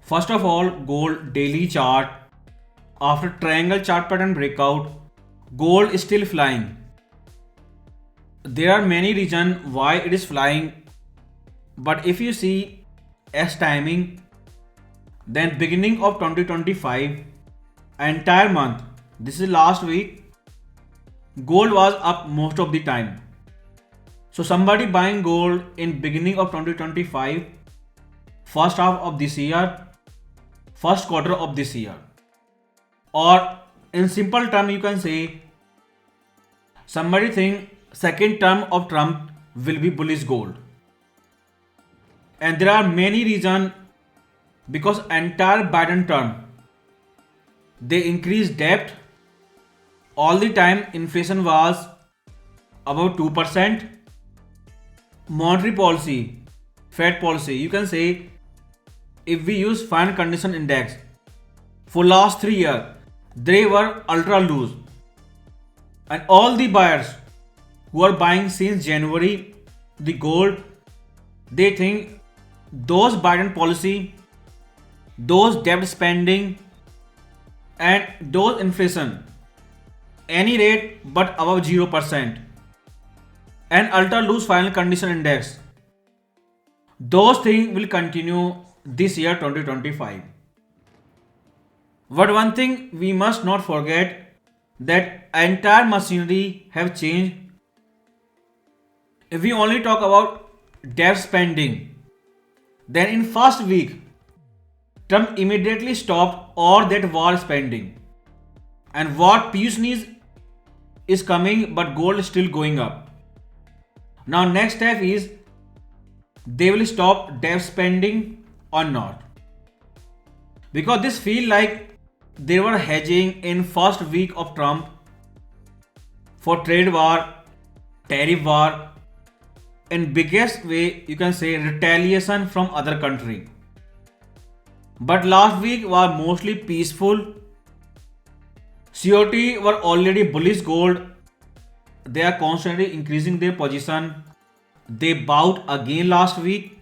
First of all, gold daily chart. After triangle chart pattern breakout, gold is still flying. There are many reasons why it is flying, but if you see S timing, then beginning of 2025, entire month, this is last week, gold was up most of the time. So somebody buying gold in beginning of 2025, first half of this year, first quarter of this year, or in simple term you can say somebody think second term of Trump will be bullish gold. And there are many reasons, because entire Biden term they increased debt. All the time inflation was about 2%. Monetary policy, Fed policy, you can say, if we use fine condition index for last 3 years, they were ultra loose, and all the buyers who are buying since January the gold, they think those Biden policy, those debt spending, and those inflation, any rate but above 0%, and ultra loose final condition index, those things will continue this year 2025. But one thing we must not forget, that entire machinery have changed. If we only talk about debt spending, then in first week Trump immediately stopped all that war spending, and what Piyush needs is coming, but gold is still going up. Now next step is they will stop debt spending or not, because this feel like they were hedging in first week of Trump for trade war, tariff war, in biggest way you can say retaliation from other country. But last week was mostly peaceful. COT were already bullish gold. They are constantly increasing their position. They bought again last week.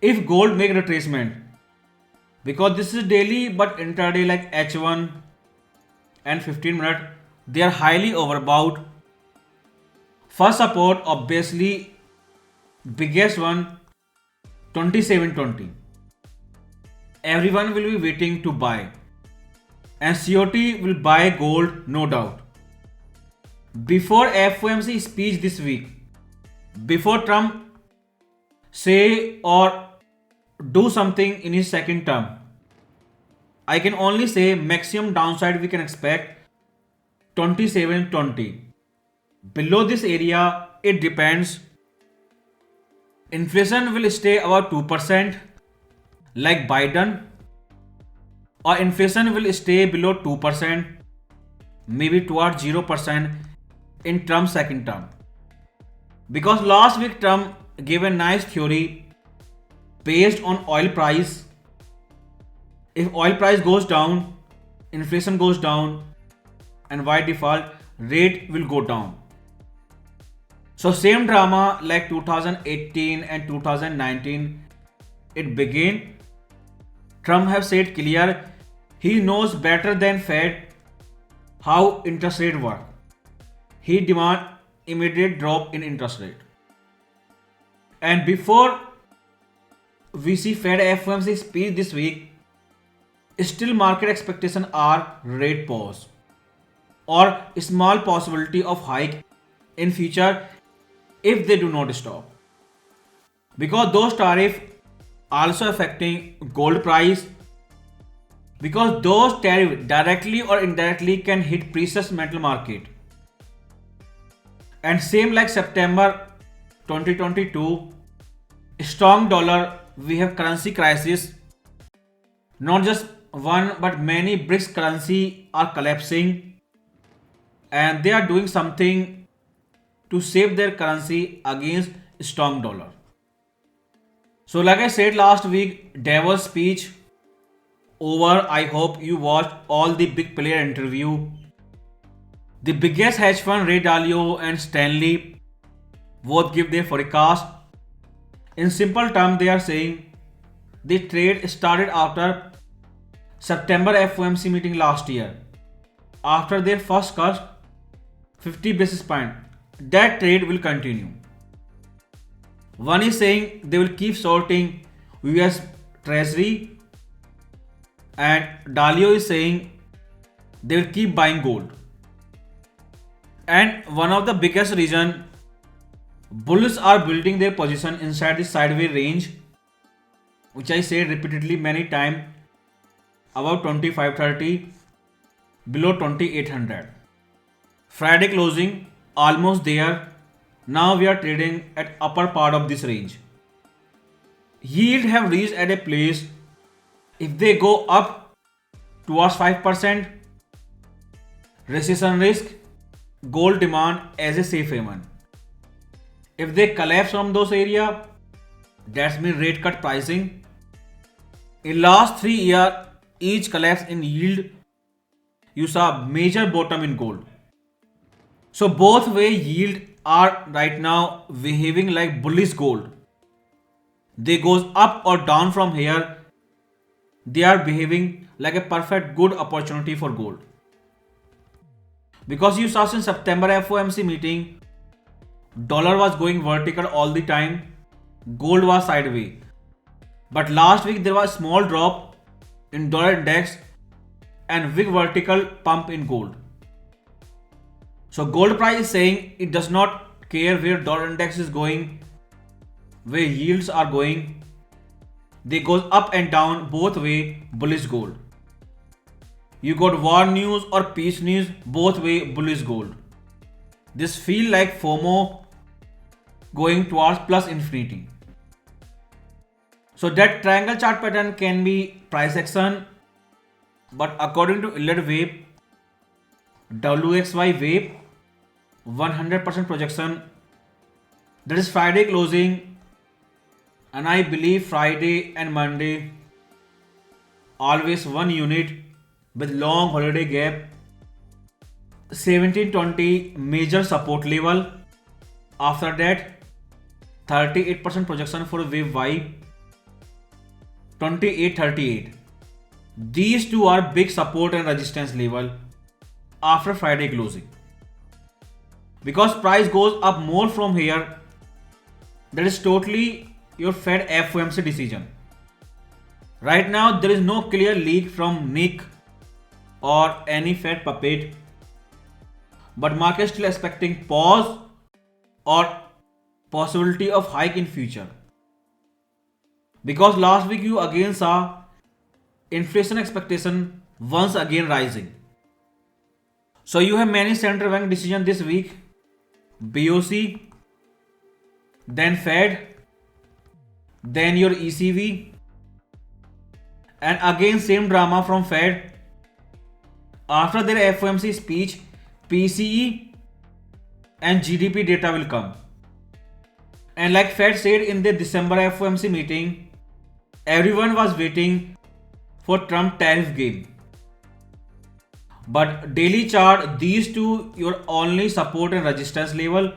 If gold make retracement, because this is daily but intraday like H1 and 15 minute, they are highly overbought. First support obviously biggest one 2720. Everyone will be waiting to buy, and COT will buy gold no doubt. Before FOMC speech this week, before Trump say or do something in his second term, I can only say maximum downside we can expect 2720. Below this area it depends. Inflation will stay about 2% like Biden, or inflation will stay below 2%, maybe towards 0% in Trump's second term. Because last week Trump gave a nice theory based on oil price. If oil price goes down, inflation goes down, and by default rate will go down. So same drama like 2018 and 2019 it began. Trump have said clear he knows better than Fed how interest rate work. He demand immediate drop in interest rate. And before we see Fed FOMC speech this week, still market expectations are rate pause or small possibility of hike in future if they do not stop. Because those tariffs also affecting gold price, because those tariffs directly or indirectly can hit precious metal market. And same like September 2022, strong dollar, we have currency crisis. Not just one but many BRICS currency are collapsing, and they are doing something to save their currency against strong dollar. So like I said last week, Davos speech over. I hope you watched all the big player interview. The biggest hedge fund Ray Dalio and Stanley both give their forecast. In simple terms, they are saying the trade started after September FOMC meeting last year. After their first cut, 50 basis point, that trade will continue. One is saying they will keep sorting US Treasury, and Dalio is saying they will keep buying gold. And one of the biggest reason bulls are building their position inside the sideways range, which I said repeatedly many times, about 2530 below 2800. Friday closing almost there. Now we are trading at upper part of this range. Yield have reached at a place. If they go up towards 5%, recession risk, gold demand as a safe haven. If they collapse from those area, that's mean rate cut pricing. In last 3 years, each collapse in yield, you saw major bottom in gold. So both way yield are right now behaving like bullish gold. They goes up or down from here. They are behaving like a perfect good opportunity for gold. Because you saw since September FOMC meeting, dollar was going vertical all the time, gold was sideways. But last week there was a small drop in dollar index and big vertical pump in gold. So gold price is saying it does not care where dollar index is going, where yields are going. They goes up and down both way, bullish gold. You got war news or peace news, both way bullish gold. This feel like FOMO going towards plus infinity. So that triangle chart pattern can be price action, but according to Elliott wave, WXY wave, 100% projection, that is Friday closing, and I believe Friday and Monday always one unit with long holiday gap. 1720 major support level. After that 38% projection for wave Y, 2838. These two are big support and resistance level after Friday closing. Because price goes up more from here, that is totally your Fed FOMC decision. Right now there is no clear leak from Nick or any Fed puppet, but market still expecting pause or possibility of hike in future. Because last week you again saw inflation expectation once again rising. So you have many central bank decision this week, BOC, then Fed, then your ECB, and again same drama from Fed. After their FOMC speech, PCE and GDP data will come. And like Fed said in the December FOMC meeting, everyone was waiting for Trump tariff game. But daily chart, these two your only support and resistance level.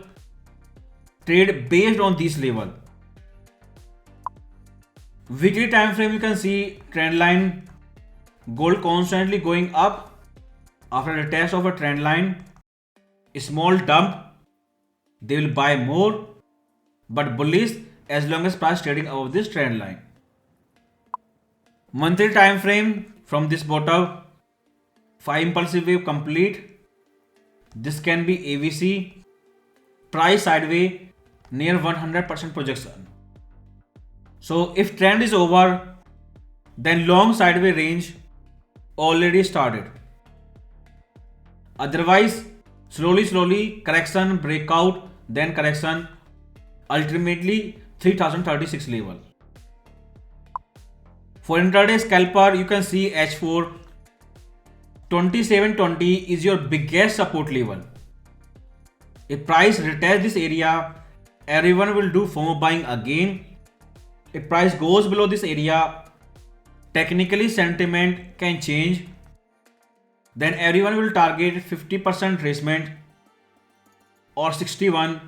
Trade based on this level. Weekly time frame, you can see trend line, gold constantly going up. After a test of a trend line, a small dump, they will buy more, but bullish as long as price trading above this trend line. Monthly time frame, from this bottom, 5 impulsive wave complete. This can be AVC, price sideways near 100% projection. So if trend is over, then long sideways range already started. Otherwise, slowly correction, breakout, then correction, ultimately 3036 level. For intraday scalper, you can see H4, 2720 is your biggest support level. If price retests this area, everyone will do FOMO buying again. If price goes below this area, technically sentiment can change. Then everyone will target 50% retracement or 61.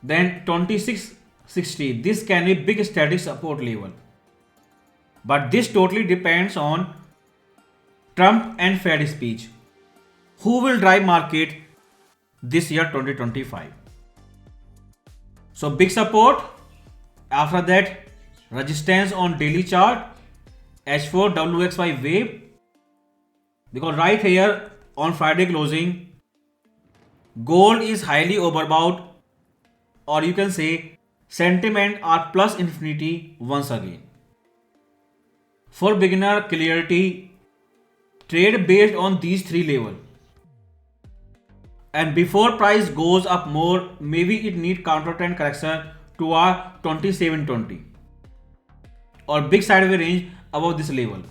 Then 2660. This can be big static support level. But this totally depends on Trump and Fed speech. Who will drive market this year 2025? So big support. After that, resistance on daily chart, H4 WXY wave, because right here on Friday closing, gold is highly overbought, or you can say sentiment are plus infinity once again. For beginner clarity, trade based on these three levels. And before price goes up more, maybe it need counter trend correction to our 2720 or big sideways range above this level.